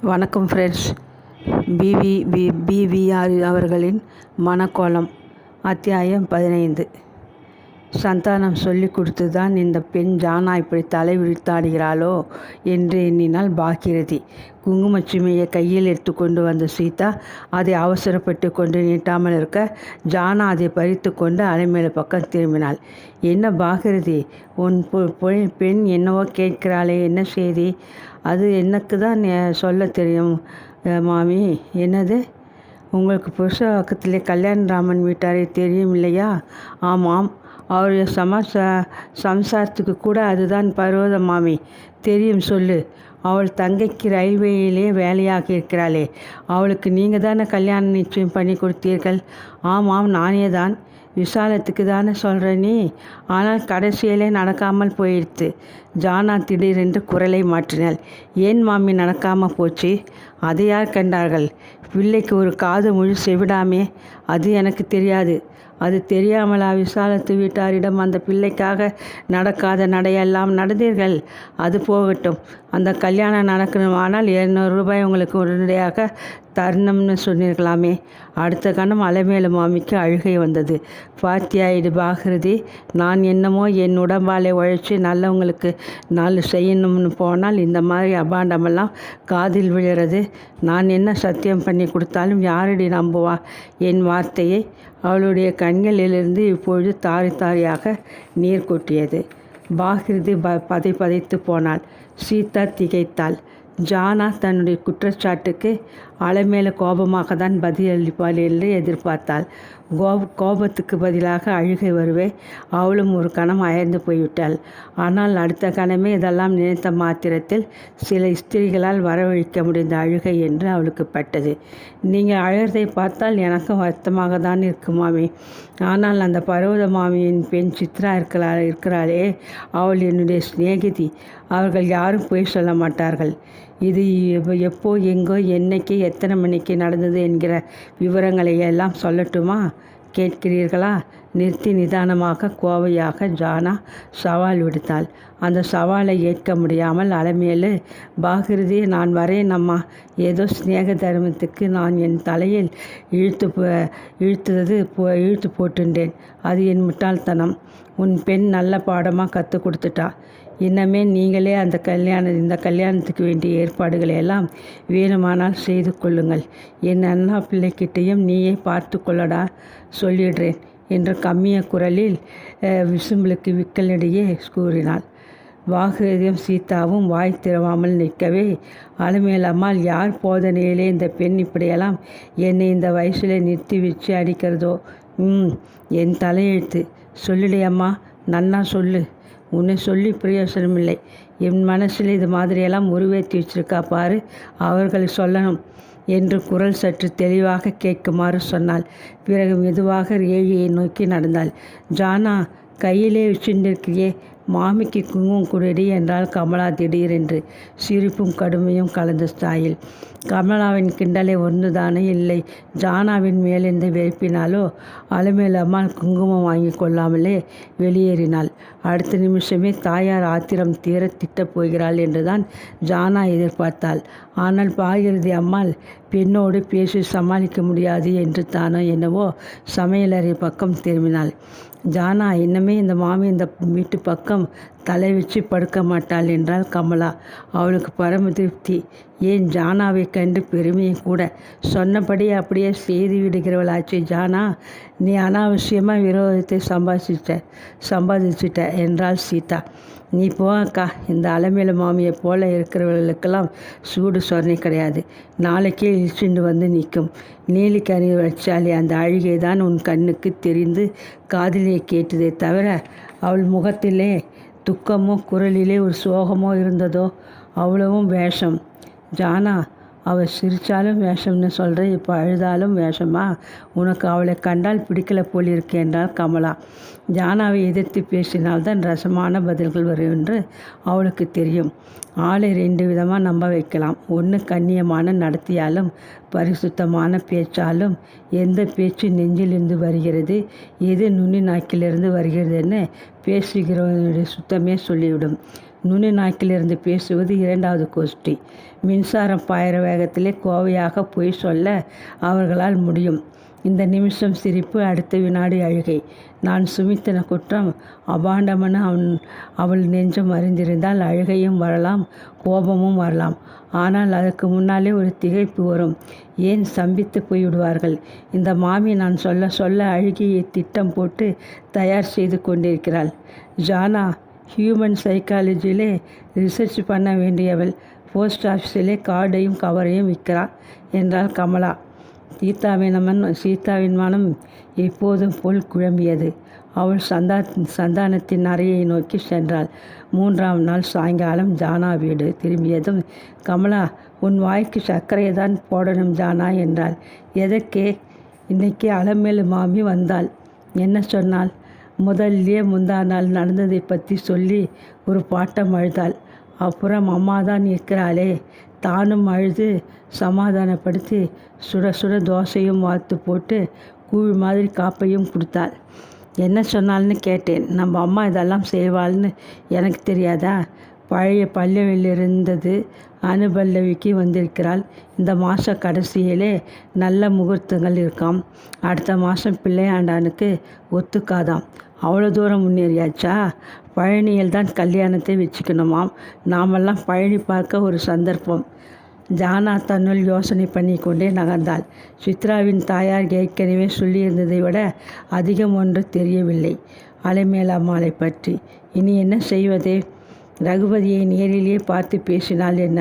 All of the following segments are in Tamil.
வணக்கம் ஃப்ரெண்ட்ஸ். பிவிஆர் அவர்களின் மனக்கோலம் அத்தியாயம் 15. சந்தானம் சொல்லி கொடுத்து தான் இந்த பெண் ஜானா இப்படி தலை விரித்தாடுகிறாளோ என்று எண்ணினாள் பாகீரதி. குங்குமச்சிமையை கையில் எடுத்துக்கொண்டு வந்த சீதா அதை அவசரப்பட்டு கொண்டு நீட்டாமல் இருக்க ஜானா அதை பறித்து கொண்டு அலைமேல பக்கம் திரும்பினாள். என்ன பாகீரதி, உன் பெண் என்னவோ கேட்கிறாளே, என்ன செய்தி? அது எனக்கு தான் சொல்ல தெரியும் மாமி. என்னது? உங்களுக்கு புருஷ கல்யாணராமன் வீட்டாரை தெரியும் இல்லையா? ஆமாம், அவருடைய சம்சாரத்துக்கு கூட அதுதான் பருவதம் மாமி. தெரியும், சொல்லு. அவள் தங்கைக்கு ரயில்வேயிலே வேலையாக இருக்கிறாளே, அவளுக்கு நீங்கள் தானே கல்யாணம் நிச்சயம் பண்ணி கொடுத்தீர்கள்? ஆமாம், நானே தான். விசாலத்துக்கு தானே சொல்கிற நீ? ஆனால் கடைசியிலே நடக்காமல் போயிடுத்து. ஜானா திடீரென்று குரலை மாற்றினாள். ஏன் மாமி நடக்காமல் போச்சு? அதை யார் கண்டார்கள்? பிள்ளைக்கு ஒரு காது முழு செவிடாமே. அது எனக்கு தெரியாது. அது தெரியாமலா விசாலத்து வீட்டாரிடம் அந்த பிள்ளைக்காக நடக்காத நடையெல்லாம் நடந்தீர்கள்? அது போகட்டும், அந்த கல்யாணம் நடக்கணுமானால் 200 ரூபாய் உங்களுக்கு உடனடியாக தரணும்னு சொன்னீர்களாமே. அடுத்த கணம் அலைமேலு மாமிக்கு அழுகை வந்தது. பாத்தியாயிடு பாகீரதி, நான் என்னமோ என் உடம்பாலே உழைச்சி நல்லவங்களுக்கு 4 செய்யணும்னு போனால் இந்த மாதிரி அபாண்டமெல்லாம் காதில் விழுறது. நான் என்ன சத்தியம் பண்ணி கொடுத்தாலும் யாரடி நம்புவா என் வார்த்தையை? அவளுடைய கண்களிலிருந்து இப்பொழுது தாரி தாரியாக நீர் கொட்டியது. பாகீரதி பதைத்து போனாள். சீதா திகைத்தாள். ஜானா தன்னுடைய குற்றச்சாட்டுக்கு அலைமேல கோபமாக தான் பதிலளிப்பாள் என்று எதிர்பார்த்தாள். கோபத்துக்கு பதிலாக அழுகை வருவே. அவளும் ஒரு கணம் அயர்ந்து போய்விட்டாள். ஆனால் அடுத்த கணமே இதெல்லாம் நினைத்த மாத்திரத்தில் சில ஸ்திரீகளால் வரவழைக்க முடிந்த அழுகை என்று அவளுக்கு பட்டது. நீங்கள் அழுகிறதை பார்த்தால் எனக்கும் வருத்தமாக தான் இருக்குமாமே. ஆனால் அந்த பர்வத மாமியின் பெண் சித்ரா இருக்கிறாளே, அவள் என்னுடைய சிநேகிதி. அவர்கள் யாரும் பொய் சொல்ல மாட்டார்கள். இது எப்போ, எங்கோ, என்னைக்கு, எத்தனை மணிக்கு நடந்தது என்கிற விவரங்களை எல்லாம் சொல்லட்டுமா? கேட்கிறீர்களா? நிறுத்தி நிதானமாக கோவையாக ஜானா சவால் விடுத்தாள். அந்த சவாலை ஏற்க முடியாமல் அலைமேலு, பாகீரதி, நான் வரேன் அம்மா. ஏதோ ஸ்நேக தர்மத்துக்கு நான் என் தலையில் இழுத்து போட்டுட்டேன். அது என் முட்டாள்தனம். உன் பெண் நல்ல பாடமாக கற்றுக் கொடுத்துட்டா. இன்னமே நீங்களே இந்த கல்யாணத்துக்கு வேண்டிய ஏற்பாடுகளை எல்லாம் வேணுமானால் செய்து கொள்ளுங்கள். என் அண்ணா பிள்ளைக்கிட்டையும் நீயே பார்த்து கொள்ளடா, சொல்லிடுறேன் என்று கம்மிய குரலில் விசும்பலுக்கு விக்கலிடையே கூறினாள். பாகீரதியும் சீதாவும் வாய் திறவாமல் நிற்கவே, அலைமேலம்மாள், யார் போதனையிலே இந்த பெண் இப்படியெல்லாம் என்னை இந்த வயசில் நிறுத்தி வச்சு அடிக்கிறதோ? என் தலையெழுத்து. சொல்லிடையம்மா, நன்னா சொல்லு. உன்னை சொல்லி பிரயோசனமில்லை. என் மனசில் இது மாதிரியெல்லாம் உருவேற்றி வச்சிருக்கா பாரு, அவர்கள் சொல்லணும் என்று குரல் சற்று தெளிவாக கேட்குமாறு சொன்னாள். பிறகு மெதுவாக ஏழியை நோக்கி நடந்தாள். ஜானா, கையிலே வச்சுருக்கிறியே, மாமிக்கு குங்குமம் குடிடி என்றால் கமலா திடீரென்று, சிரிப்பும் கடுமையும் கலந்த ஸ்டாயில். கமலாவின் கிண்டலை ஒன்றுதானே இல்லை. ஜானாவின் மேலிருந்து வெறுப்பினாலோ? அலைமேலு அம்மாள் குங்குமம் வாங்கி கொள்ளாமலே வெளியேறினாள். அடுத்த நிமிஷமே தாயார் ஆத்திரம் தீர திட்டப் போகிறாள் என்றுதான் ஜானா எதிர்பார்த்தாள். ஆனால் பாகீரதி அம்மாள் பெண்ணோடு பேசி சமாளிக்க முடியாது என்று தானோ என்னவோ சமையலறை பக்கம் திரும்பினாள். ஜானா, இன்னமே இந்த மாமி இந்த வீட்டு பக்கம் தலை வச்சு படுக்க மாட்டாள் என்றாள் கமலா. அவளுக்கு பரம திருப்தி. ஏன், ஜானாவை கண்டு பெருமையை கூட. சொன்னபடி அப்படியே செய்து விடுகிறவளாச்சு ஜானா. நீ அனாவசியமாக விரோதத்தை சம்பாதிச்சிட்ட என்றாள் சீதா. நீ போ அக்கா. இந்த அலைமேலு மாமியை போல இருக்கிறவர்களுக்கெல்லாம் சூடு சொரணை கிடையாது. நாளைக்கே இழிச்சுண்டு வந்து நிற்கும். நீலிக்கறி வச்சாலே அந்த அழுகை தான் உன் கண்ணுக்கு தெரிந்து காதிலே கேட்டதே தவிர அவள் முகத்திலே துக்கமோ குரலிலே ஒரு சோகமோ இருந்ததோ? அவ்வளவும் வேஷம். ஜானா, அவள் சிரித்தாலும் வேஷம்னு சொல்கிற, இப்போ அழுதாலும் வேஷமா? உனக்கு அவளை கண்டால் பிடிக்கல போலிருக்கு என்றாள் கமலா. ஜானாவை எதிர்த்து பேசினால்தான் ரசமான பதில்கள் வரும் என்று அவளுக்கு தெரியும். ஆளை 2 விதமாக நம்ப வைக்கலாம். ஒன்று, கண்ணியமான நடத்தியாலும் பரிசுத்தமான பேச்சாலும் எந்த பேச்சு நெஞ்சிலிருந்து வருகிறது, எது நுனி நாக்கிலிருந்து வருகிறதுன்னு பேசுகிறவனுடைய சுத்தமே சொல்லிவிடும். நுனி நாக்கிலிருந்து பேசுவது இரண்டாவது கோஷ்டி. மின்சாரம் பாயிற வேகத்திலே கோவையாக பொய் சொல்ல அவர்களால் முடியும். இந்த நிமிஷம் சிரிப்பு, அடுத்த வினாடி அழுகை. நான் சுமித்தன குற்றம் அபாண்டமென அவள் நெஞ்சம் அறிந்திருந்தால் அழுகையும் வரலாம், கோபமும் வரலாம். ஆனால் அதற்கு முன்னாலே ஒரு திகைப்பு வரும். ஏன் ஸ்தம்பித்து போய்விடுவார்கள். இந்த மாமி நான் சொல்ல சொல்ல அழுகியை திட்டம் போட்டு தயார் செய்து கொண்டிருக்கிறாள். ஜானா ஹியூமன் சைக்காலஜியிலே ரிசர்ச் பண்ண வேண்டியவள். போஸ்ட் ஆஃபீஸிலே கார்டையும் கவரையும் விற்கிறாள் என்றாள் கமலா. சீதாவின் மனம் எப்போதும் போல் குழம்பியது. அவள் சந்தானத்தின் அறையை நோக்கி சென்றாள். 3ஆம் நாள் சாயங்காலம் ஜானா வீடு திரும்பியதும், கமலா, உன் வாய்க்கு சர்க்கரையை தான் போடணும் ஜானா என்றாள். எதற்கே? இன்னைக்கு அலமேலு மாமி வந்தாள். என்ன சொன்னாள்? முதல்லையே முந்தா நாள் நடந்ததை பற்றி சொல்லி ஒரு பாட்டம் அழுதாள். அப்புறம் அம்மா தான் இருக்கிறாளே, தானும் அழுது சமாதானப்படுத்தி சுட சுட தோசையும் வாத்து போட்டு கூழ் மாதிரி காப்பையும் கொடுத்தாள். என்ன சொன்னால்னு கேட்டேன். நம்ம அம்மா இதெல்லாம் செய்வாள்னு எனக்கு தெரியாதா? பழைய பல்லவியில் இருந்தது அனுபல்லவிக்கு வந்திருக்கிறாள். இந்த மாத கடைசியிலே நல்ல முகூர்த்தங்கள் இருக்காம். அடுத்த மாதம் பிள்ளையாண்டானுக்கு ஒத்துக்காதாம். அவ்வளோ தூரம் முன்னேறியாச்சா? பழனியில் தான் கல்யாணத்தை வச்சுக்கணுமாம். நாமெல்லாம் பழனி பார்க்க ஒரு சந்தர்ப்பம். ஜானா தன்னுள் யோசனை பண்ணி கொண்டே நகர்ந்தாள். சித்ராவின் தாயார் ஏற்கனவே சொல்லியிருந்ததை விட அதிகம் ஒன்று தெரியவில்லை அலைமேலம்மாளை பற்றி. இனி என்ன செய்வதே? ரகுபதியை நேரிலேயே பார்த்து பேசினால் என்ன?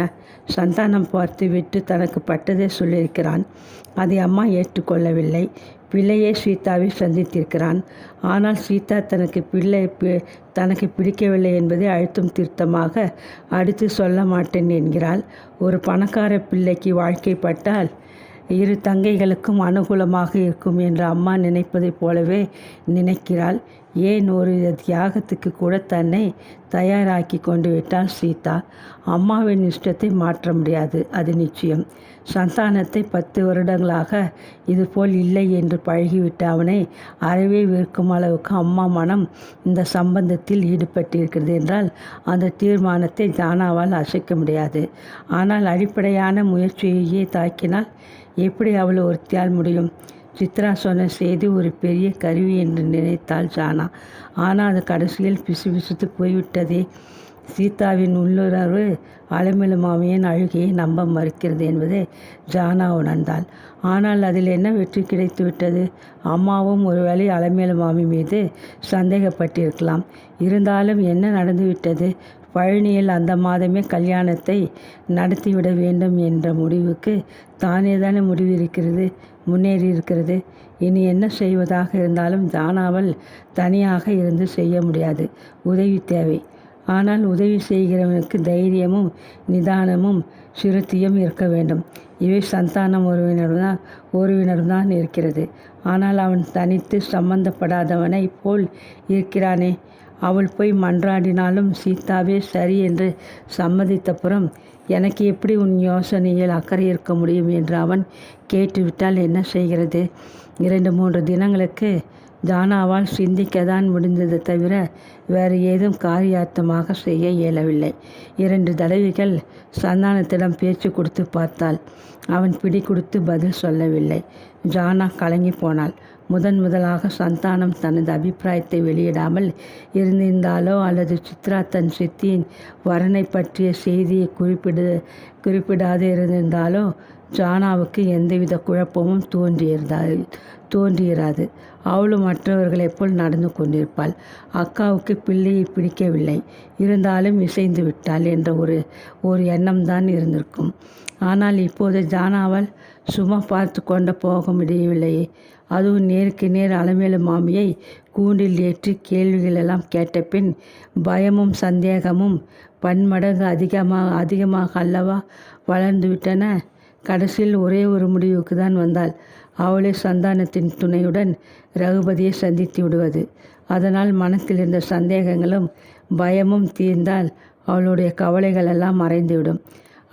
சந்தானம் பார்த்து விட்டு தனக்கு பட்டதே சொல்லியிருக்கிறான். அதை அம்மா ஏற்றுக்கொள்ளவில்லை. பிள்ளையே சீதாவை சந்தித்திருக்கிறான். ஆனால் சீதா தனக்கு பிடிக்கவில்லை என்பதை அழுத்தம் திருத்தமாக அடுத்து சொல்ல மாட்டேன் என்கிறாள். ஒரு பணக்கார பிள்ளைக்கு வாழ்க்கைப்பட்டால் இரு தங்கைகளுக்கும் அனுகூலமாக இருக்கும் என்று அம்மா நினைப்பதைப் போலவே நினைக்கிறாள். ஏன் ஒரு தியாகத்துக்கு கூட தன்னை தயாராக்கி கொண்டு விட்டாள் சீதா. அம்மாவின் இஷ்டத்தை மாற்ற முடியாது, அது நிச்சயம். சந்தானத்தை 10 வருடங்களாக இதுபோல் இல்லை என்று பழகிவிட்ட அவனை அறவே விற்கும் அளவுக்கு அம்மா மனம் இந்த சம்பந்தத்தில் ஈடுபட்டிருக்கிறது என்றால் அந்த தீர்மானத்தை ஜானாவால் அசைக்க முடியாது. ஆனால் அடிப்படையான முயற்சியையே தாக்கினால் எப்படி அவள் ஒருத்தியால் முடியும்? சித்ரா சொன்ன செய்தி ஒரு பெரிய கருவி என்று நினைத்தாள் ஜானா. ஆனால் அது கடைசியில் பிசுபிசுத்து போய்விட்டதே. சீதாவின் உள்ளுணர்வு அலமேலு மாமியின் அழுகையை நம்ப மறுக்கிறது என்பதை ஜானா உணர்ந்தாள். ஆனால் அதில் என்ன வெற்றி கிடைத்து விட்டது? அம்மாவும் ஒருவேளை அலமேலு மாமி மீது சந்தேகப்பட்டிருக்கலாம். இருந்தாலும் என்ன நடந்துவிட்டது? பழனியில் அந்த மாதமே கல்யாணத்தை நடத்திவிட வேண்டும் என்ற முடிவுக்கு தானே முன்னேறி இருக்கிறது. இனி என்ன செய்வதாக இருந்தாலும் ஜானாவால் தனியாக இருந்து செய்ய முடியாது. உதவி தேவை. ஆனால் உதவி செய்கிறவனுக்கு தைரியமும் நிதானமும் சிறுத்தியும் இருக்க வேண்டும். இவை சந்தானம் ஒருவினர்தான் இருக்கிறது. ஆனால் அவன் தனித்து சம்பந்தப்படாதவனை போல் இருக்கிறானே. அவள் போய் மன்றாடினாலும் சீதாவே சரி என்று சம்மதித்தப்புறம் எனக்கு எப்படி உன் யோசனையில் அக்கறை இருக்க முடியும் என்று அவன் கேட்டுவிட்டால் என்ன செய்கிறது? 2-3 தினங்களுக்கு ஜானாவால் சிந்திக்கத்தான் முடிந்தது தவிர வேறு ஏதும் காரியார்த்தமாக செய்ய இயலவில்லை. 2 தடவைகள் சந்தானத்திடம் பேச்சு கொடுத்து பார்த்தாள். அவன் பிடி கொடுத்து பதில் சொல்லவில்லை. ஜானா கலங்கி போனாள். முதலாக சந்தானம் தனது அபிப்பிராயத்தை வெளியிடாமல் இருந்திருந்தாலோ அல்லது சித்ரா தன் சித்தியின் வரனை பற்றிய செய்தியை குறிப்பிடாது இருந்திருந்தாலோ ஜானாவுக்கு எந்தவித குழப்பமும் தோன்றியிராது. அவளும் மற்றவர்களைப் போல் நடந்து கொண்டிருப்பாள். அக்காவுக்கு பிள்ளையை பிடிக்கவில்லை, இருந்தாலும் இசைந்து விட்டாள் என்ற ஒரு எண்ணம்தான் இருந்திருக்கும். ஆனால் இப்போது ஜானாவால் சும்மா பார்த்து கொண்டு போக முடியவில்லையே. அதுவும் நேருக்கு நேர் அலமேலு மாமியை கூண்டில் ஏற்றி கேள்விகளெல்லாம் கேட்ட பின் பயமும் சந்தேகமும் பன்மடங்கு அதிகமாக அல்லவா வளர்ந்துவிட்டன. கடைசியில் ஒரே ஒரு முடிவுக்கு தான் வந்தாள். அவளே சந்தானத்தின் துணையுடன் ரகுபதியை சந்தித்து விடுவது. அதனால் மனத்தில் இருந்த சந்தேகங்களும் பயமும் தீர்ந்தால் அவளுடைய கவலைகள் எல்லாம் மறைந்துவிடும்.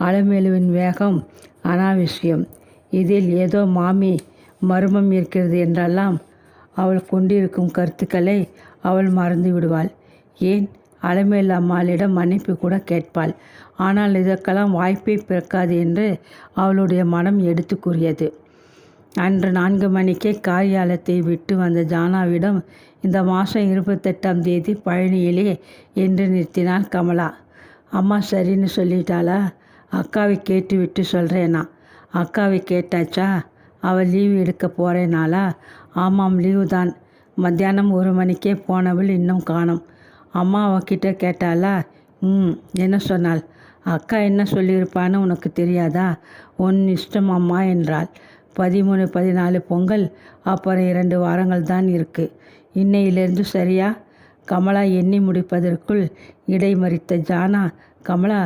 அலமேலுவின் வேகம் அனாவசியம். இதில் ஏதோ மாமி மர்மம் இருக்கிறது என்றெல்லாம் அவள் கொண்டிருக்கும் கருத்துக்களை அவள் மறந்து விடுவாள். ஏன் அலமேலு அம்மாளிடம் மன்னிப்பு கூட கேட்பாள். ஆனால் இதற்கெல்லாம் வாய்ப்பே பிறக்காது என்று அவளுடைய மனம் எடுத்து கூறியது. அன்று 4 மணிக்கே காரியாலயத்தை விட்டு வந்த ஜானாவிடம் இந்த மாதம் 28ஆம் தேதி பழனியிலே என்று நிறுத்தினாள் கமலா. அம்மா சரின்னு சொல்லிட்டாளா? அக்காவை கேட்டு விட்டு சொல்கிறேனா? அக்காவை கேட்டாச்சா? அவள் லீவு எடுக்க போகிறேனாளா? ஆமாம், லீவு தான். மத்தியானம் 1 மணிக்கே போனவள் இன்னும் காணோம். அம்மா அவகிட்ட கேட்டாளா? என்ன சொன்னாள்? அக்கா என்ன சொல்லியிருப்பான்னு உனக்கு தெரியாதா? உன் இஷ்டம் அம்மா என்றாள். 13, 14 பொங்கல், அப்புறம் 2 வாரங்கள் தான் இருக்குது. இன்னையிலிருந்து சரியா? கமலா எண்ணி முடிப்பதற்குள் இடைமறித்த ஜானா, கமலா,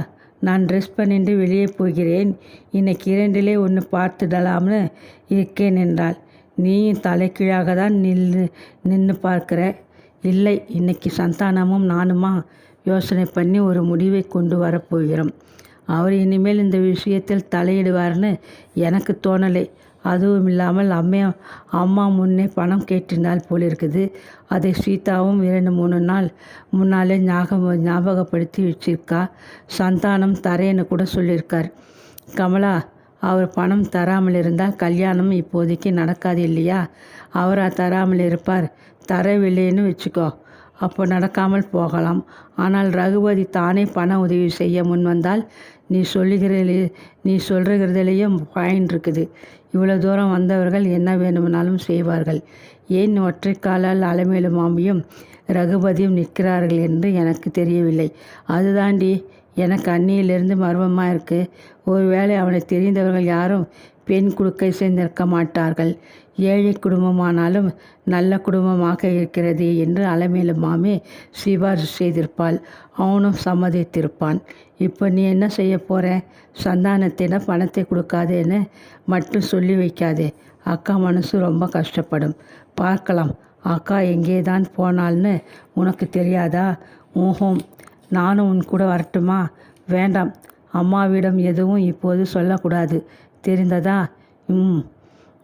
நான் ட்ரெஸ் பண்ணிட்டு வெளியே போகிறேன். இன்னைக்கு 2லே 1 பார்த்துடலாம்னு இருக்கேன் என்றாள். நீயும் தலைக்கீழாக தான் நின்று பார்க்குற. இல்லை, இன்னைக்கு சந்தானமும் நானுமா யோசனை பண்ணி ஒரு முடிவை கொண்டு வரப்போகிறோம். அவர் இனிமேல் இந்த விஷயத்தில் தலையிடுவார்னு எனக்கு தோணலை. அதுவும் இல்லாமல் அம்மா முன்னே பணம் கேட்டிருந்தால் போலிருக்குது. அதை சீதாவும் 2-3 நாள் முன்னாலே ஞாபகப்படுத்தி வச்சிருக்கா. சந்தானம் தரேன்னு கூட சொல்லியிருக்கார். கமலா, அவர் பணம் தராமல் இருந்தால் கல்யாணம் இப்போதைக்கு நடக்காது இல்லையா? அவரா தராமல் இருப்பார்? தரவில்லைன்னு வச்சுக்கோ, அப்போ நடக்காமல் போகலாம். ஆனால் ரகுபதி தானே பண உதவி செய்ய முன் வந்தால் நீ சொல்கிறதுலேயும் பாயிண்ட் இருக்குது. இவ்வளோ தூரம் வந்தவர்கள் என்ன வேணுமானாலும் செய்வார்கள். ஏன் ஒற்றை காலால் அலமேலு மாமியும் ரகுபதியும் நிற்கிறார்கள் என்று எனக்கு தெரியவில்லை. அதுதாண்டி எனக்கு அன்னியிலிருந்து மர்மமாக இருக்குது. ஒருவேளை அவனை தெரிந்தவர்கள் யாரும் பெண் குடுக்கை சேர்ந்திருக்க மாட்டார்கள். ஏழை குடும்பமானாலும் நல்ல குடும்பமாக இருக்கிறது என்று அலமேலு மாமி சிபாரிசு செய்திருப்பாள். அவனும் சம்மதித்திருப்பான். இப்போ நீ என்ன செய்ய போகிற? சந்தானத்திடம் பணத்தை கொடுக்காதேன்னு மட்டும் சொல்லி வைக்காதே. அக்கா மனசு ரொம்ப கஷ்டப்படும். பார்க்கலாம். அக்கா எங்கே தான் போனால்னு உனக்கு தெரியாதா? நானும் உன் கூட வரட்டுமா? வேண்டாம், அம்மாவிடம் எதுவும் இப்போது சொல்லக்கூடாது, தெரிந்ததா?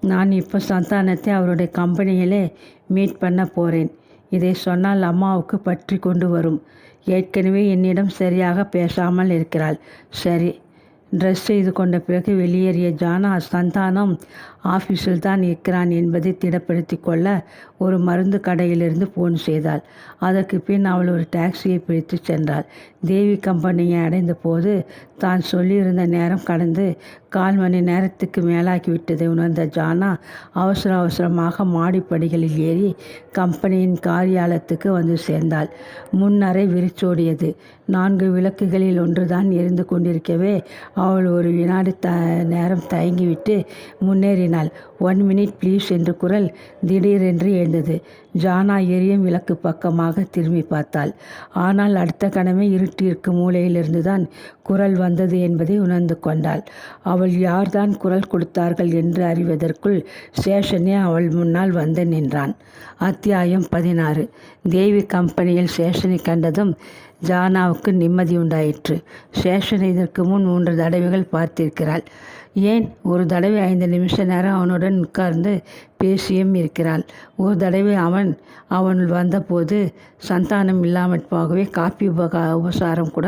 நான் இப்போ சந்தானத்தை அவருடைய கம்பெனியிலே மீட் பண்ண போகிறேன். இதை சொன்னால் அம்மாவுக்கு பற்றி கொண்டு வரும். ஏற்கனவே என்னிடம் சரியாக பேசாமல் இருக்கிறாள். சரி. ட்ரெஸ் செய்து கொண்ட பிறகு வெளியேறிய ஜானா, சந்தானம் ஆஃபீஸில் தான் இருக்கிறான் என்பதை திடப்படுத்தி கொள்ள ஒரு மருந்து கடையிலிருந்து ஃபோன் செய்தாள். அதற்கு பின் அவள் ஒரு டாக்ஸியை பிடித்து சென்றாள். தேவி கம்பெனியை அடைந்த போது தான் சொல்லியிருந்த நேரம் கடந்து 1/4 மணி நேரத்துக்கு மேலாகிவிட்டதை உணர்ந்த ஜானா அவசரமாக மாடிப்படிகளில் ஏறி கம்பெனியின் காரியாலயத்துக்கு வந்து சேர்ந்தாள். முன்னரை விரிச்சோடியது. 4 விளக்குகளில் ஒன்றுதான் எரிந்து கொண்டிருக்கவே அவள் ஒரு வினாடி நேரம் தயங்கிவிட்டு முன்னேறினாள். 1 minute ப்ளீஸ் என்று குரல் திடீரென்று எழுந்தது. ஜானா எரியும் விளக்கு பக்கமாக திரும்பி பார்த்தாள். ஆனால் அடுத்த கணமே இருட்டிற்கு மூலையிலிருந்து தான் குரல் வந்தது என்பதை உணர்ந்து கொண்டாள். அவள் யார்தான் குரல் கொடுத்தார்கள் என்று அறிவதற்குள் சேஷனே அவள் முன்னால் வந்து நின்றான். அத்தியாயம் 16. தேவி கம்பெனியில் சேஷனை கண்டதும் ஜானாவுக்கு நிம்மதி உண்டாயிற்று. சேஷனை இதற்கு முன் 3 தடவைகள் பார்த்திருக்கிறாள். ஏன், ஒரு தடவை 5 நிமிஷ நேரம் அவனுடன் உட்கார்ந்து பேசியும் இருக்கிறாள். ஒரு தடவை அவன் வந்தபோது சந்தானம் இல்லாமல் போகவே காப்பி உபசாரம் கூட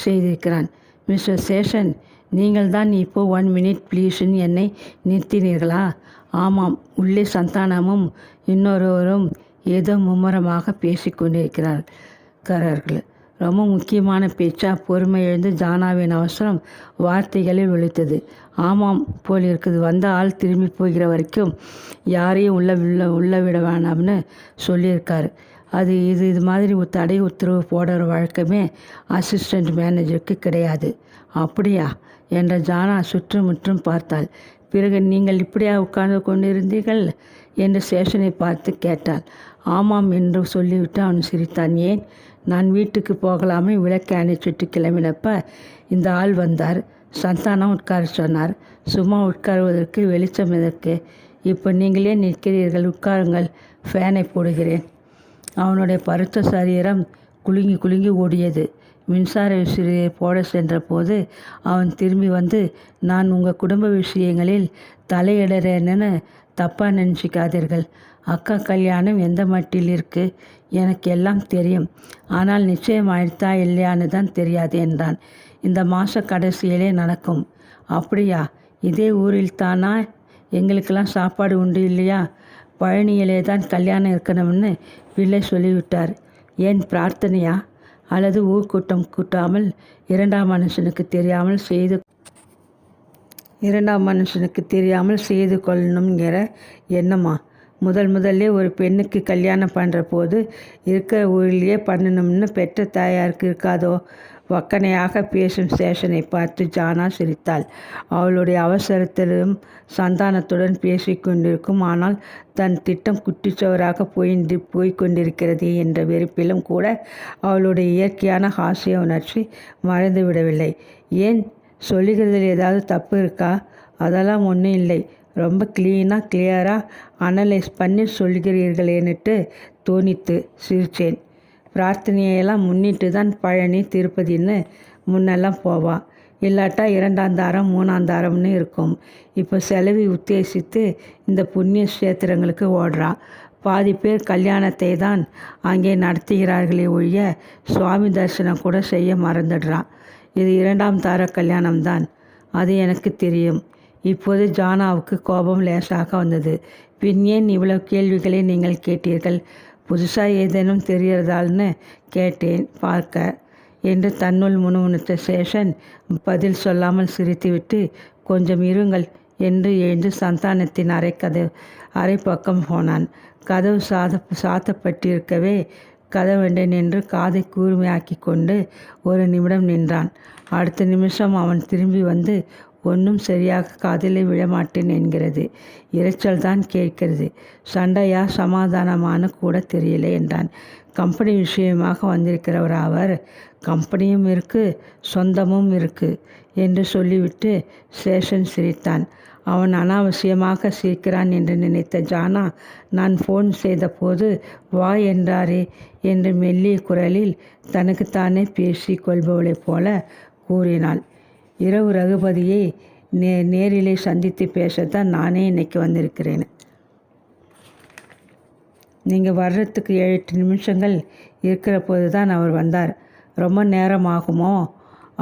செய்திருக்கிறான். மிஸ்டர் சேஷன், நீங்கள் தான் இப்போ 1 minute ப்ளீஸ்ன்னு என்னை நிறுத்தினீர்களா? ஆமாம். உள்ளே சந்தானமும் இன்னொருவரும் ஏதோ மும்முரமாக பேசி கொண்டிருக்கிறார்கள். ரொம்ப முக்கியமான பேச்சா? பொறுமை எழுந்து ஜானாவின் அவசரம் வார்த்தைகளில் ஒலித்தது. ஆமாம் போலிருக்குது. வந்த ஆள் திரும்பி போகிற வரைக்கும் யாரையும் உள்ள விட வேணாம்னு சொல்லியிருக்காரு. இது மாதிரி தடை உத்தரவு போடுற வழக்கமே அசிஸ்டண்ட் மேனேஜருக்கு கிடையாது. அப்படியா என்ற ஜானா சுற்றுமுற்றும் பார்த்தாள். பிறகு நீங்கள் இப்படியா உட்கார்ந்து கொண்டிருந்தீர்கள் என்று சேஷனை பார்த்து கேட்டாள். ஆமாம் என்று சொல்லிவிட்டு அவன் சிரித்தான். ஏன், நான் வீட்டுக்கு போகலாமே விளக்கை அணைச்சிட்டு கிளம்பினப்ப இந்த ஆள் வந்தார். சந்தானம் உட்கார சொன்னார். சும்மா உட்காருவதற்கு வெளிச்சம் எதற்கு? இப்போ நீங்களே நிற்கிறீர்கள், உட்காருங்கள், ஃபேனை போடுகிறேன். அவனுடைய பருத்த சரீரம் குலுங்கி ஓடியது. மின்சார விசிறியை போட சென்றபோது அவன் திரும்பி வந்து, நான் உங்கள் குடும்ப விஷயங்களில் தலையிடுறேன்னு தப்பாக நினச்சிக்காதீர்கள். அக்கா கல்யாணம் எந்த மட்டில் இருக்குது எனக்கு எல்லாம் தெரியும். ஆனால் நிச்சயம் ஆயிடுத்தா இல்லையான்னு தான் தெரியாது என்றான். இந்த மாத கடைசியிலே நடக்கும். அப்படியா? இதே ஊரில் தானா? எங்களுக்கெல்லாம் சாப்பாடு உண்டு இல்லையா? பழனியிலே தான் கல்யாணம் இருக்கணும்னு பிள்ளை சொல்லிவிட்டார். ஏன் பிரார்த்தனையா? அல்லது ஊர்க்கூட்டம் கூட்டாமல் இரண்டாம் மனுஷனுக்கு தெரியாமல் செய்து கொள்ளணுங்கிற எண்ணமா? முதல்ல ஒரு பெண்ணுக்கு கல்யாணம் பண்ணுற போது இருக்கிற ஊரிலேயே பண்ணணும்னு பெற்ற தாயாருக்கு இருக்காதோ? வக்கனையாக பேசும் சேஷனை பார்த்து ஜானா சிரித்தாள். அவளுடைய அவசரத்திலும் சந்தானத்துடன் பேசிக்கொண்டிருக்கும். ஆனால் தன் திட்டம் குட்டிச்சவராக போய்கொண்டிருக்கிறதே என்ற வெறுப்பிலும் கூட அவளுடைய இயற்கையான ஹாஸ்ய உணர்ச்சி மறைந்துவிடவில்லை. ஏன், சொல்லுகிறதில் ஏதாவது தப்பு இருக்கா? அதெல்லாம் ஒன்றும் இல்லை. ரொம்ப கிளியராக அனலைஸ் பண்ணி சொல்கிறீர்களேன்னுட்டு தோணித்து சிரித்தேன். பிரார்த்தனையெல்லாம் முன்னிட்டு தான் பழனி திருப்பதின்னு முன்னெல்லாம் போவான். இல்லாட்டா 2ஆம் தாரம் 3ஆம் தாரம்னு இருக்கும். இப்போ செலவி உத்தேசித்து இந்த புண்ணிய கஷேத்திரங்களுக்கு ஓடுறா. பாதி பேர் கல்யாணத்தை தான் அங்கே நடத்துகிறார்களே ஒழிய சுவாமி தரிசனம் கூட செய்ய மறந்துடுறான். இது 2ஆம் தார கல்யாணம்தான், அது எனக்கு தெரியும். இப்போது ஜானாவுக்கு கோபம் லேசாக வந்தது. பின் ஏன் இவ்வளவு கேள்விகளை நீங்கள் கேட்டீர்கள்? புதுசாக ஏதேனும் தெரியறதால்னு கேட்டேன் பார்க்க என்று தன்னுள் முணுமுணுத்த சேஷன் பதில் சொல்லாமல் சிரித்துவிட்டு, கொஞ்சம் இருங்கள் என்று எழுந்து சந்தானத்தின் அரை பக்கம் போனான். கதவு சாத்தப்பட்டிருக்கவே கதவெண்டை நின்று காதை கூர்மையாக்கி கொண்டு ஒரு நிமிடம் நின்றான். அடுத்த நிமிஷம் அவன் திரும்பி வந்து, ஒன்றும் சரியாக காதிலே விழமாட்டேன் என்கிறது. இரைச்சல் தான் கேட்கிறது. சண்டையா சமாதானமானு கூட தெரியல என்றான். கம்பெனி விஷயமாக வந்திருக்கிறவர் அவர். கம்பெனியும் இருக்குது, சொந்தமும் இருக்குது என்று சொல்லிவிட்டு சேஷன் சிரித்தான். அவன் அனாவசியமாக சிரிக்கிறான் என்று நினைத்த ஜானா, நான் ஃபோன் செய்த போது வா என்றாரே என்று மெல்லிய குரலில் தனக்குத்தானே பேசி கொள்பவளைப் போல கூறினாள். இரவு ரகுபதியை நேரிலே சந்தித்து பேசத்தான் நானே இன்னைக்கு வந்திருக்கிறேன். நீங்கள் வர்றதுக்கு 7-8 நிமிஷங்கள் இருக்கிற போது தான் அவர் வந்தார். ரொம்ப நேரம் ஆகுமோ?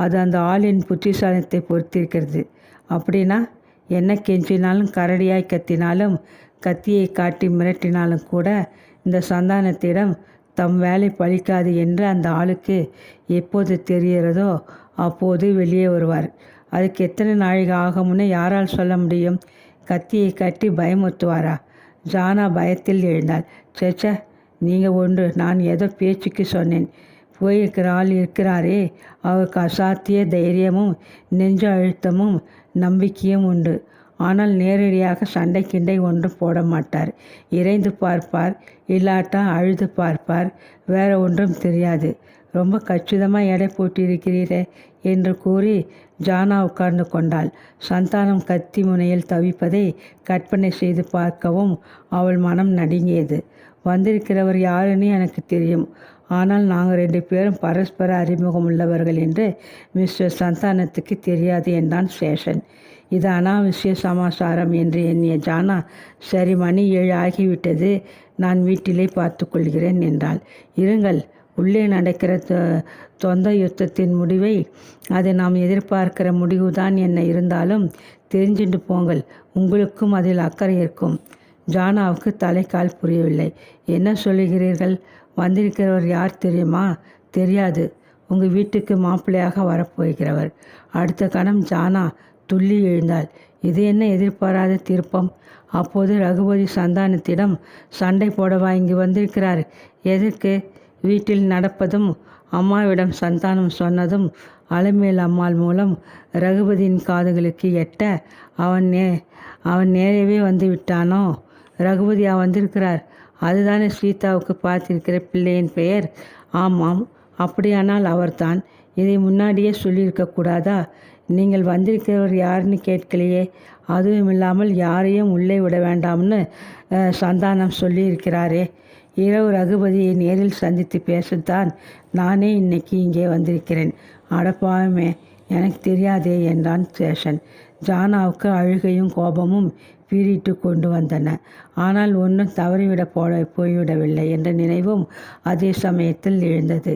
அது அந்த ஆளின் புத்திசாலித்தை பொறுத்திருக்கிறது. அப்படின்னா என்ன கெஞ்சினாலும் கரடியாய் கத்தினாலும் கத்தியை காட்டி மிரட்டினாலும் கூட இந்த சந்தானத்திடம் தம் வேலை பலிக்காது என்று அந்த ஆளுக்கு எப்போது தெரிகிறதோ அப்போது வெளியே வருவார். அதுக்கு எத்தனை நாழிகை ஆகும்னு யாரால் சொல்ல முடியும்? கத்தியை கட்டி பயமுறுத்துவாரா? ஜானா பயத்தில் எழுந்தாள். சேச்சா, நீங்கள் ஒன்று, நான் ஏதோ பேச்சுக்கு சொன்னேன். போயிருக்கிற ஆள் இருக்கிறாரே, அவருக்கு அசாத்திய தைரியமும் நெஞ்ச அழுத்தமும் நம்பிக்கையும் உண்டு. ஆனால் நேரடியாக சண்டை கிண்டை ஒன்றும் போட மாட்டார். இறைந்து பார்ப்பார், இல்லாட்டா அழுது பார்ப்பார். வேற ஒன்றும் தெரியாது. ரொம்ப கச்சிதமாக எடை போட்டிருக்கிறீரே என்று கூறி ஜானா உட்கார்ந்து கொண்டாள். சந்தானம் கத்தி முனையில் தவிப்பதை கற்பனை செய்து பார்க்கவும் அவள் மனம் நடுங்கியது. வந்திருக்கிறவர் யாருன்னு எனக்கு தெரியும். ஆனால் நாங்கள் 2 பேரும் பரஸ்பர அறிமுகம் உள்ளவர்கள் என்று மிஸ்டர் சந்தானத்துக்கு தெரியாது என்றான் சேஷன். இது அனாவசிய சமாசாரம் என்று எண்ணிய ஜானா, சரி, மணி 7 ஆகிவிட்டது, நான் வீட்டிலே பார்த்து கொள்கிறேன் என்றாள். இருங்கள், உள்ளே நடக்கிற தொந்த யுத்தத்தின் முடிவை அது நாம் எதிர்பார்க்கிற முடிவுதான் என்ன இருந்தாலும் தெரிஞ்சுட்டு போங்கள். உங்களுக்கும் அதில் அக்கறை இருக்கும். ஜானாவுக்கு தலைக்கால் புரியவில்லை. என்ன சொல்லுகிறீர்கள்? வந்திருக்கிறவர் யார் தெரியுமா? தெரியாது. உங்கள் வீட்டுக்கு மாப்பிள்ளையாக வரப்போகிறவர். அடுத்த கணம் ஜானா துள்ளி எழுந்தாள். இது என்ன எதிர்பாராத திருப்பம்? அப்போது ரகுபதி சந்தானத்திடம் சண்டை போடவா இங்கு வந்திருக்கிறார்? எதற்கு? வீட்டில் நடப்பதும் அம்மாவிடம் சந்தானம் சொன்னதும் அலமேல் அம்மாள் மூலம் ரகுபதியின் காதுகளுக்கு எட்ட அவன் நேரவே வந்து விட்டானோ? ரகுபதியா வந்திருக்கிறார்? அதுதானே சீதாவுக்கு பார்த்திருக்கிற பிள்ளையின் பெயர்? ஆமாம். அப்படியானால் அவர்தான். இதை முன்னாடியே சொல்லியிருக்கக்கூடாதா? நீங்கள் வந்திருக்கிறவர் யாருன்னு கேட்கலையே. அதுவும் இல்லாமல் யாரையும் உள்ளே விட வேண்டாம்னு சந்தானம் சொல்லியிருக்கிறாரே. இரவு ரகுபதியை நேரில் சந்தித்து பேசத்தான் நானே இன்னைக்கு இங்கே வந்திருக்கிறேன். அடப்பாவமே, எனக்கு தெரியாதே என்றான் சேஷன். ஜானாவுக்கு அழுகையும் கோபமும் பீறிட்டு கொண்டு வந்தன. ஆனால் ஒன்றும் தவறிவிட போய்விடவில்லை என்ற நினைவும் அதே சமயத்தில் எழுந்தது.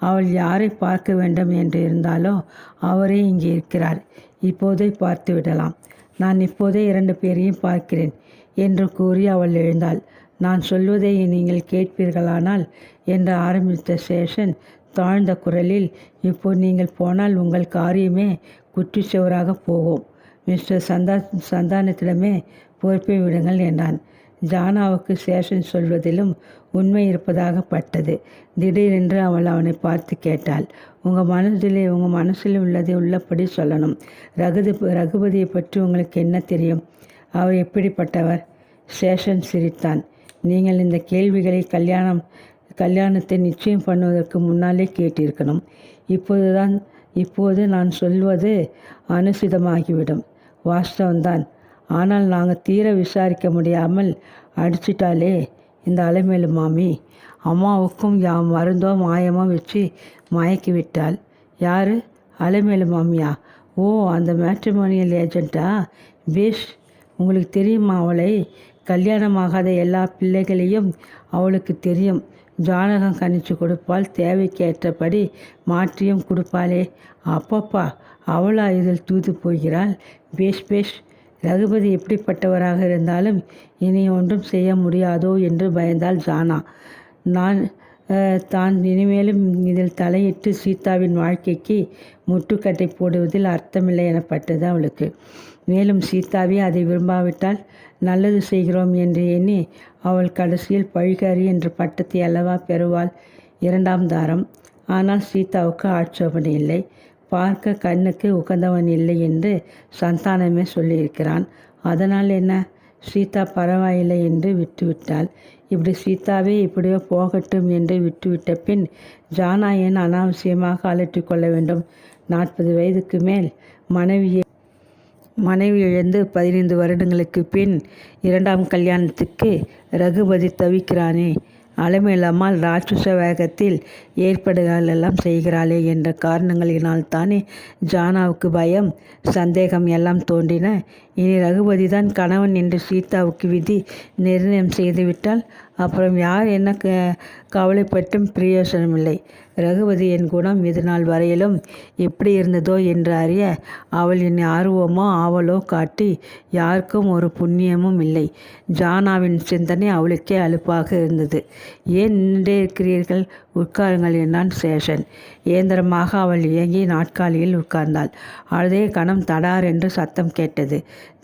அவள் யாரை பார்க்க வேண்டும் என்று இருந்தாலோ அவரே இங்கே இருக்கிறார். இப்போதே பார்த்து விடலாம். நான் இப்போதே 2 பேரையும் பார்க்கிறேன் என்று கூறி அவள் எழுந்தாள். நான் சொல்வதை நீங்கள் கேட்பீர்களானால் என்று ஆரம்பித்த சேஷன் தாழ்ந்த குரலில், இப்போ நீங்கள் போனால் உங்கள் காரியமே குட்டிச்சுவராக போகும். மிஸ்டர் சந்தானத்திடமே பொறுப்பை விடுங்கள் என்றான். ஜானாவுக்கு சேஷன் சொல்வதிலும் உண்மை இருப்பதாக பட்டது. திடீரென்று அவள் அவனை பார்த்து கேட்டாள், உங்கள் மனசில் உள்ளதை உள்ளபடி சொல்லணும். ரகுபதியை பற்றி உங்களுக்கு என்ன தெரியும்? அவர் எப்படிப்பட்டவர்? சேஷன் சிரித்தான். நீங்கள் இந்த கேள்விகளை கல்யாணத்தை நிச்சயம் பண்ணுவதற்கு முன்னாலே கேட்டிருக்கணும். இப்போது நான் சொல்வது அனுசிதமாகிவிடும். வாஸ்தவந்தான். ஆனால் நாங்கள் தீர விசாரிக்க முடியாமல் அடிச்சிட்டாலே இந்த அலைமேலு மாமி. அம்மாவுக்கும் மருந்தோ மாயமோ வச்சு மயக்கி விட்டாள். யார்? அலைமேலு மாமியா? ஓ, அந்த மேட்ரிமோனியல் ஏஜெண்ட்டா? பேஷ், உங்களுக்கு தெரியுமா அவளை? கல்யாணமாகாத எல்லா பிள்ளைகளையும் அவளுக்கு தெரியும். ஜானகம் கணிச்சு கொடுப்பாள். தேவைக்கேற்றபடி மாற்றியும் கொடுப்பாளே. அப்பப்பா, அவளா இதில் தூது போகிறாள்? பேஷ். ரகுபதி எப்படிப்பட்டவராக இருந்தாலும் இனி ஒன்றும் செய்ய முடியாதோ என்று பயந்தாள் ஜானா. தான் இனிமேலும் இதில் தலையிட்டு சீதாவின் வாழ்க்கைக்கு முட்டுக்கட்டை போடுவதில் அர்த்தமில்லை எனப்பட்டது அவளுக்கு. மேலும் சீதாவே அதை விரும்பாவிட்டால் நல்லது செய்கிறோம் என்று எண்ணி அவள் கடைசியில் பழிகாரி என்ற பட்டத்தை அல்லவா பெறுவாள் 2ஆம் தாரம். ஆனால் சீதாவுக்கு ஆட்சேபனை இல்லை. பார்க்க கண்ணுக்கு உகந்தவன் இல்லை என்று சந்தானமே சொல்லியிருக்கிறான். அதனால் என்ன? சீதா பரவாயில்லை என்று விட்டுவிட்டாள். இப்படி சீதாவே இப்படியோ போகட்டும் என்று விட்டுவிட்ட பின் ஜானா ஏன் அனாவசியமாக அலட்டி கொள்ள வேண்டும்? 40 வயதுக்கு மேல் மனைவி இழந்து 15 வருடங்களுக்கு பின் 2ஆம் கல்யாணத்துக்கு ரகுபதி தவிக்கிறானே. அலைமேலம்மாள் ராட்சச வேகத்தில் ஏற்பாடுகள் எல்லாம் செய்கிறாளே என்ற காரணங்களினால் தானே ஜானாவுக்கு பயம், சந்தேகம் எல்லாம் தோன்றின. இனி ரகுபதி தான் கணவன் என்று சீதாவுக்கு விதி நிர்ணயம் செய்துவிட்டால் அப்புறம் யார் என்ன கவலைப்பட்டும் பிரயோசனமில்லை. ரகுபதியின் குணம் இது நாள் வரையிலும் எப்படி இருந்ததோ என்று அறிய அவள் என் ஆர்வமோ ஆவலோ காட்டி யாருக்கும் ஒரு புண்ணியமும் இல்லை. ஜானாவின் சிந்தனை அவளுக்கே அலுப்பாக இருந்தது. ஏன் நின்றே இருக்கிறீர்கள்? உட்காருங்கள் என்றான் சேஷன். இயந்திரமாக அவள் இயங்கி நாட்காலியில் உட்கார்ந்தாள். அதே கணம் தடார் என்று சத்தம் கேட்டது.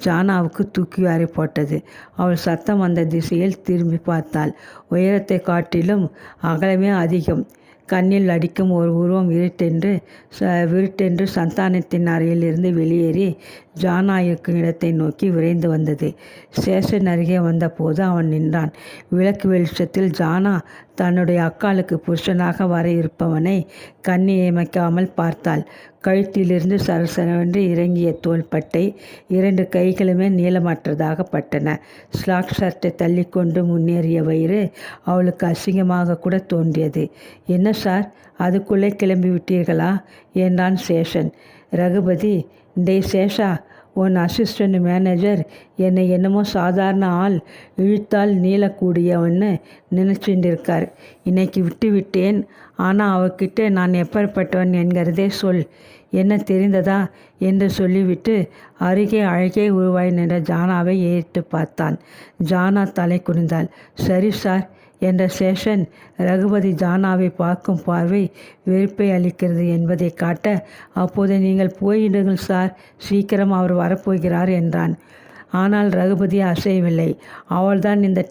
ஜானாவுக்கு தூக்கி வாரி போட்டது. அவள் சத்தம் வந்த திசையில் திரும்பி பார்த்தாள். உயரத்தை காட்டிலும் அகலமே அதிகம். கண்ணில் அடிக்கும் ஒரு உருவம் விருட்டென்று சந்தானத்தின் அறையிலிருந்து வெளியேறி ஜானா இருக்கும் இடத்தை நோக்கி விரைந்து வந்தது. சேஷன் அருகே வந்தபோது அவன் நின்றான். விளக்கு வெளிச்சத்தில் ஜானா தன்னுடைய அக்காளுக்கு புருஷனாக வர இருப்பவனை கண்ணி இமைக்காமல் பார்த்தாள். கழுத்திலிருந்து சரசரவென்று இறங்கிய தோள்பட்டை 2 கைகளுமே நீளமற்றதாக பட்டன. ஸ்லாக் ஷர்ட்டை தள்ளிக்கொண்டு முன்னேறிய வயிறு அவளுக்கு அசிங்கமாக கூட தோன்றியது. என்ன சார், அதுக்குள்ளே கிளம்பி விட்டீர்களா என்றான் சேஷன். ரகுபதி, டேய் சேஷா, உன் அசிஸ்டண்ட் மேனேஜர் என்னை என்னமோ சாதாரண ஆள், இழுத்தால் நீளக்கூடியவன்னு நினச்சிட்டு இன்னைக்கு விட்டேன். ஆனால் அவர்கிட்ட நான் எப்பேற்பட்டவன் என்கிறதே சொல், என்ன தெரிந்ததா என்று சொல்லிவிட்டு அருகே அழகே உருவாய் நின்ற ஜானாவை ஏறிட்டு பார்த்தான். ஜானா தலை குனிந்தாள். சரி சார் என்ற சேஷன் ரகுபதி ஜானாவை பார்க்கும் பார்வை வெறுப்பை அளிக்கிறது என்பதை காட்ட, அப்போது நீங்கள் போயிடுங்கள் சார், சீக்கிரம் அவர் வரப்போகிறார் என்றான். ஆனால் ரகுபதி அசையவில்லை. அவள்தான் இந்த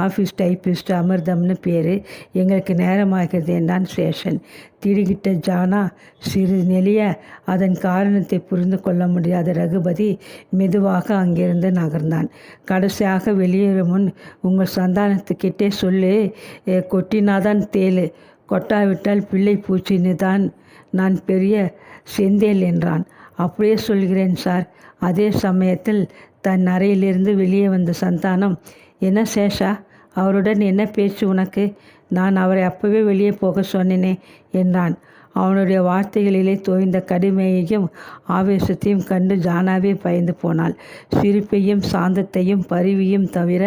ஆஃபீஸ் டைப்பிஸ்ட் அமிர்தம்னு பேர், எங்களுக்கு நேரமாகிறது என்றான் சேஷன். திடுகிட்ட ஜானா சிறு நெளிய அதன் காரணத்தை புரிந்து கொள்ள முடியாத ரகுபதி மெதுவாக அங்கிருந்து நகர்ந்தான். கடைசியாக வெளியேறும் முன், உங்கள் சந்தானத்துக்கிட்டே சொல்லு, கொட்டினாதான் தேளு, கொட்டாவிட்டால் பிள்ளை பூச்சின்னு தான் நான் பெரிய செந்தேல் என்றான். அப்படியே சொல்கிறேன் சார். அதே சமயத்தில் தன் அறையிலிருந்து வெளியே வந்த சந்தானம், என்ன சேஷா, அவருடன் என்ன பேச்சு உனக்கு? நான் அவரை அப்பவே வெளியே போக சொன்னேனே என்றான். அவனுடைய வார்த்தைகளிலே தோய்ந்த கடுமையையும் ஆவேசத்தையும் கண்டு ஜானாவே பயந்து போனாள். சிரிப்பையும் சாந்தத்தையும் பரிவையும் தவிர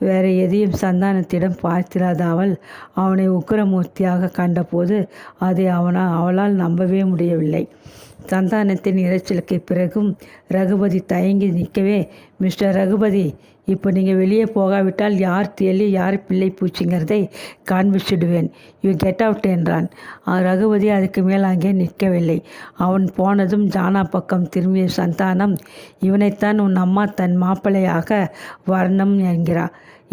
வேறு எதையும் சந்தானத்திடம் பார்த்திராத அவள் அவனை உக்கிரமூர்த்தியாக கண்டபோது அதை அவளால் நம்பவே முடியவில்லை. சந்தானத்தின் இரைச்சலுக்கு பிறகும் ரகுபதி தயங்கி நிற்கவே, மிஸ்டர் ரகுபதி, இப்போ நீங்கள் வெளியே போகாவிட்டால் யார் தேலி யார் பிள்ளை பூச்சிங்கிறதை காண்பிச்சிடுவேன். யூ கெட் அவுட் என்றான். ரகுபதி அதுக்கு மேல் அங்கே நிற்கவில்லை. அவன் போனதும் ஜானா பக்கம் திரும்பிய சந்தானம், இவனைத்தான் உன் அம்மா தன் மாப்பிள்ளையாக வரணும்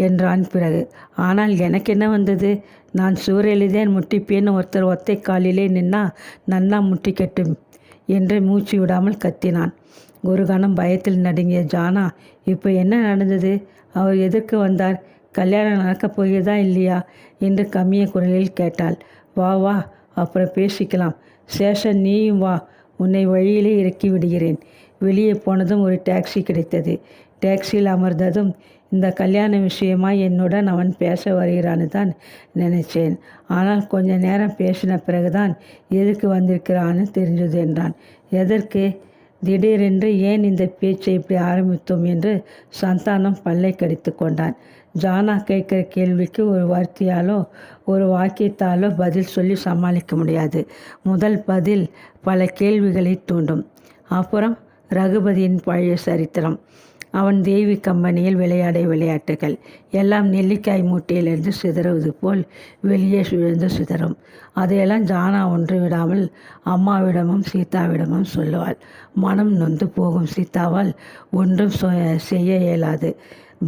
என்றான். பிறகு, ஆனால் எனக்கு என்ன வந்தது? நான் சுவரெழுதேன் முட்டிப்பேன்னு ஒருத்தர் ஒத்தை காலிலே நின்னா நன்னா முட்டிக்கட்டும் என்று மூச்சு விடாமல் கத்தினான். ஒரு கணம் பயத்தில் நடுங்கிய ஜானா, இப்போ என்ன நடந்தது? அவர் எதற்கு வந்தார்? கல்யாணம் நடக்கப் போகிறதா இல்லையா என்று கம்மிய குரலில் கேட்டாள். வா வா, அப்புறம் பேசிக்கலாம். சேஷன், நீயும் வா, உன்னை வழியிலே இறக்கி விடுகிறேன். வெளியே போனதும் ஒரு டாக்ஸி கிடைத்தது. டாக்ஸியில் அமர்ந்ததும், இந்த கல்யாண விஷயமா என்னுடன் அவன் பேச வருகிறான்னு தான் நினைச்சேன். ஆனால் கொஞ்ச நேரம் பேசின பிறகுதான் எதுக்கு வந்திருக்கிறான்னு தெரிஞ்சது என்றான். எதற்கு? திடீரென்று ஏன் இந்த பேச்சை இப்படி ஆரம்பித்தோம் என்று சந்தானம் பல்லை கடித்து கொண்டான். ஜானா கேட்குற கேள்விக்கு ஒரு வார்த்தையாலோ ஒரு வாக்கியத்தாலோ பதில் சொல்லி சமாளிக்க முடியாது. முதல் பதில் பல கேள்விகளை தூண்டும். அப்புறம் ரகுபதியின் பழைய சரித்திரம், அவன் தேவி கம்பெனியில் விளையாடிய விளையாட்டுகள் எல்லாம் நெல்லிக்காய் மூட்டையிலிருந்து சிதறுவது போல் வெளியே விழுந்து சிதறும். அதையெல்லாம் ஜானா ஒன்று விடாமல் அம்மாவிடமும் சீதாவிடமும் சொல்லுவாள். மனம் நொந்து போகும் சீதாவால் ஒன்றும் செய்ய இயலாது.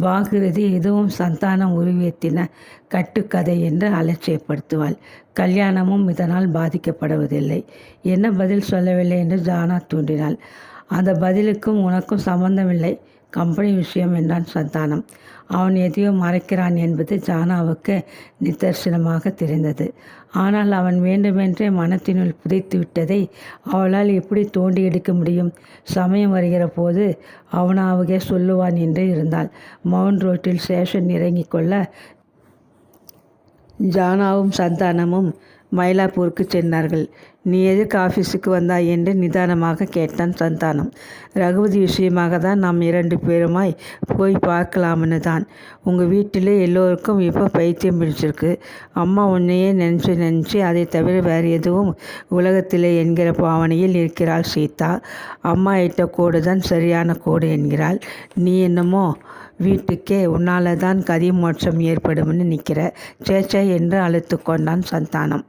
பாகிருதி இதுவும் சந்தானம் உருவேற்றின கட்டுக்கதை என்று அலட்சியப்படுத்துவாள். கல்யாணமும் இதனால் பாதிக்கப்படுவதில்லை. என்ன பதில் சொல்லவில்லை என்று ஜானா தூண்டினாள். அந்த பதிலுக்கும் உனக்கும் சம்பந்தமில்லை, கம்பெனி விஷயம் என்றான் சந்தானம். அவன் எதையோ மறைக்கிறான் என்பது ஜானாவுக்கு நிதர்சனமாக தெரிந்தது. ஆனால் அவன் வேண்டுமென்றே மனத்தினுள் புதைத்து விட்டதை அவளால் எப்படி தோண்டி எடுக்க முடியும்? சமயம் வருகிற போது அவனாகவே சொல்லுவான் என்று இருந்தாள். மவுண்ட் ரோட்டில் ஸ்டேஷன் இறங்கிக் கொள்ள ஜானாவும் சந்தானமும் மயிலாப்பூருக்கு சென்றார்கள். நீ எதுக்கு ஆஃபீஸுக்கு வந்தாய் என்று நிதானமாக கேட்டான் சந்தானம். ரகுபதி விஷயமாக தான் நாம் 2 பேருமாய் போய் பார்க்கலாம்னு தான். உங்கள் வீட்டிலே எல்லோருக்கும் இப்போ பைத்தியம் பிடிச்சிருக்கு. அம்மா உன்னையே நினச்சி அதை தவிர வேறு எதுவும் உலகத்திலே என்கிற பாவனையில் இருக்கிறாள் சீதா. அம்மா இட்ட கோடு தான் சரியான கோடு என்கிறாள். நீ என்னமோ வீட்டுக்கே உன்னால தான் கதி மோட்சம் ஏற்படும்னு நிற்கிற. சேச்சை என்று அழுத்து கொண்டான் சந்தானம்.